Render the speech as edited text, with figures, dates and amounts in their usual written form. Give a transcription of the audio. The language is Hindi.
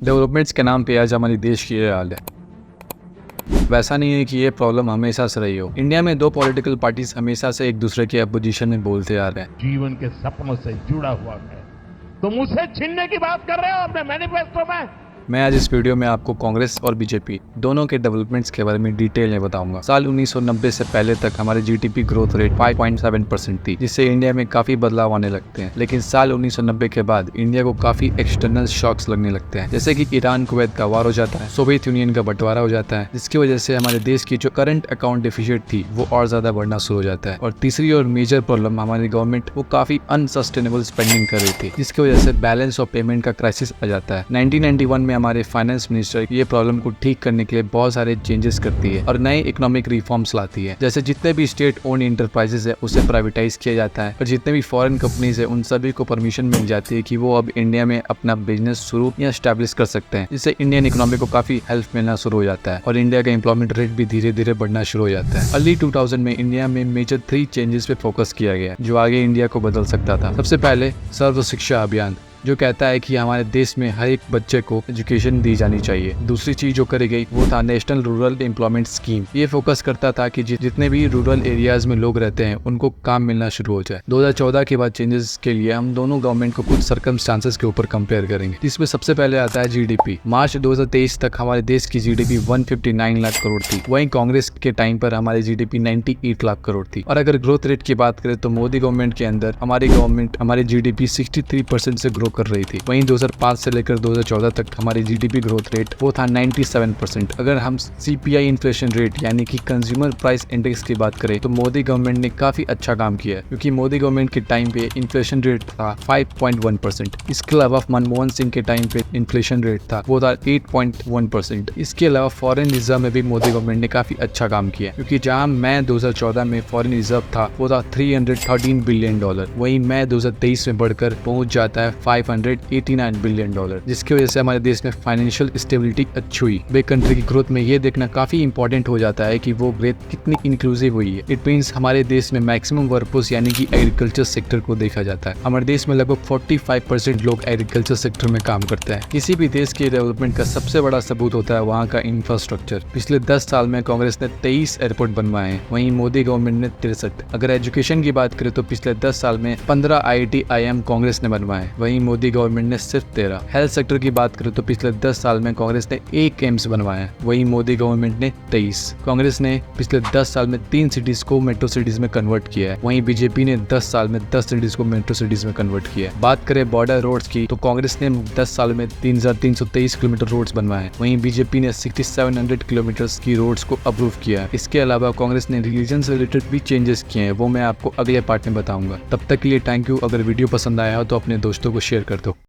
डेवलपमेंट्स के नाम पे आज हमारे देश की ये हाल है। वैसा नहीं है कि ये प्रॉब्लम हमेशा से रही हो। इंडिया में दो पॉलिटिकल पार्टीज हमेशा से एक दूसरे के अपोजिशन में बोलते आ रहे हैं। जीवन के सपनों से जुड़ा हुआ है, तुम उसे छीनने की बात कर रहे हो अपने मैनिफेस्टो में। मैं आज इस वीडियो में आपको कांग्रेस और बीजेपी दोनों के डेवलपमेंट्स के बारे में डिटेल में बताऊंगा। साल 1990 से पहले तक हमारे जीडीपी ग्रोथ रेट 5.7% थी, जिससे इंडिया में काफी बदलाव आने लगते हैं। लेकिन साल 1990 के बाद इंडिया को काफी एक्सटर्नल शॉक्स लगने लगते हैं, जैसे कि ईरान कुवैत का वार हो जाता है, सोवियत यूनियन का बंटवारा हो जाता है, जिसकी वजह से हमारे देश की जो करंट अकाउंट डिफिसिट थी वो और ज्यादा बढ़ना शुरू हो जाता है। और तीसरी और मेजर प्रॉब्लम, हमारी गवर्नमेंट वो काफी अनसस्टेनेबल स्पेंडिंग कर रही थी, जिसकी वजह से बैलेंस ऑफ पेमेंट का क्राइसिस आ जाता है। 1991 में हमारे फाइनेंस मिनिस्टर ये प्रॉब्लम को ठीक करने के लिए बहुत सारे चेंजेस करती है और नए इकोनॉमिक रिफॉर्म्स लाती है। जैसे जितने भी स्टेट ओन इंटरप्राइजेस है उसे प्राइवेटाइज किया जाता है, और जितने भी फॉरेन कंपनीज है उन सभी को परमिशन मिल जाती है कि वो अब इंडिया में अपना बिजनेस शुरू या एस्टैब्लिश कर सकते हैं, जिससे इंडियन इकोनॉमी को काफी हेल्प मिलना शुरू हो जाता है और इंडिया का एम्प्लॉयमेंट रेट भी धीरे धीरे बढ़ना शुरू हो जाता है। अर्ली 2000 में इंडिया में मेजर 3 चेंजेस पे फोकस किया गया जो आगे इंडिया को बदल सकता था। सबसे पहले सर्व शिक्षा अभियान, जो कहता है कि हमारे देश में हर एक बच्चे को एजुकेशन दी जानी चाहिए। दूसरी चीज जो करी गई वो था नेशनल रूरल एम्प्लॉयमेंट स्कीम। ये फोकस करता था कि जितने भी रूरल एरियाज में लोग रहते हैं उनको काम मिलना शुरू हो जाए। 2014 के बाद चेंजेस के लिए हम दोनों गवर्नमेंट को कुछ सर्कमस्टांसेस के ऊपर कंपेयर करेंगे, जिसमें सबसे पहले आता है जीडीपी। मार्च 2023 तक हमारे देश की जीडीपी 159 लाख करोड़ थी, वहीं कांग्रेस के टाइम पर हमारी जीडीपी 98 लाख करोड़ थी। और अगर ग्रोथ रेट की बात करें तो मोदी गवर्नमेंट के अंदर हमारी जीडीपी 63% से ग्रो कर रही थी। वहीं 2005 से लेकर 2014 तक हमारी जीडीपी ग्रोथ रेट वो था 97%। अगर हम सीपीआई इन्फ्लेशन रेट यानी कि कंज्यूमर प्राइस इंडेक्स की बात करें तो मोदी गवर्नमेंट ने काफी अच्छा काम किया है, क्योंकि मोदी गवर्नमेंट के टाइम पे इन्फ्लेशन रेट था 5.1%। इसके अलावा मनमोहन सिंह के टाइम पे इन्फ्लेशन रेट था वो था 8.1%। इसके अलावा फॉरेन रिजर्व में भी मोदी गवर्नमेंट ने काफी अच्छा काम किया, क्योंकि जहां मई 2014 में फॉरेन रिजर्व था वो था $313 बिलियन, वहीं मई 2023 में बढ़कर पहुंच जाता है $589 बिलियन, जिसकी वजह से हमारे देश में फाइनेंशियल स्टेबिलिटी अच्छी हुई। वे कंट्री की ग्रोथ में ये देखना काफी इंपॉर्टेंट हो जाता है कि वो ग्रोथ कितनी इंक्लूसिव हुई है। इट मींस हमारे देश में मैक्सिमम वर्कफोर्स यानी कि एग्रीकल्चर सेक्टर को देखा जाता है। हमारे देश में लगभग 45% लोग एग्रीकल्चर सेक्टर में काम करते हैं। किसी भी देश के डेवलपमेंट का सबसे बड़ा सबूत होता है वहाँ का इंफ्रास्ट्रक्चर। पिछले 10 साल में कांग्रेस ने 23 एयरपोर्ट बनवाए हैं, वहीं मोदी गवर्नमेंट ने 63। अगर एजुकेशन की बात करें तो पिछले 10 साल में 15 IIT-IIM कांग्रेस ने बनवाए, वहीं मोदी गवर्नमेंट ने सिर्फ 13। हेल्थ सेक्टर की बात करें तो पिछले 10 साल में कांग्रेस ने 1 एम्स बनवाया, वहीं मोदी गवर्नमेंट ने 23। कांग्रेस ने पिछले 10 साल में 3 सिटीज को मेट्रो सिटीज में कन्वर्ट किया है, वहीं बीजेपी ने 10 साल में 10 सिटीज को मेट्रो सिटीज में कन्वर्ट किया है। बात करें बॉर्डर रोड्स की तो कांग्रेस ने 10 साल में 3323 किलोमीटर रोड्स बनवाए, वहीं बीजेपी ने 6700 किलोमीटर की रोड्स को अप्रूव किया है। इसके अलावा कांग्रेस ने रिलीजन से रिलेटेड भी चेंजेस किए हैं, वो मैं आपको अगले पार्ट में बताऊंगा। तब तक के लिए थैंक यू। अगर वीडियो पसंद आया हो तो अपने दोस्तों को शेयर कर दो।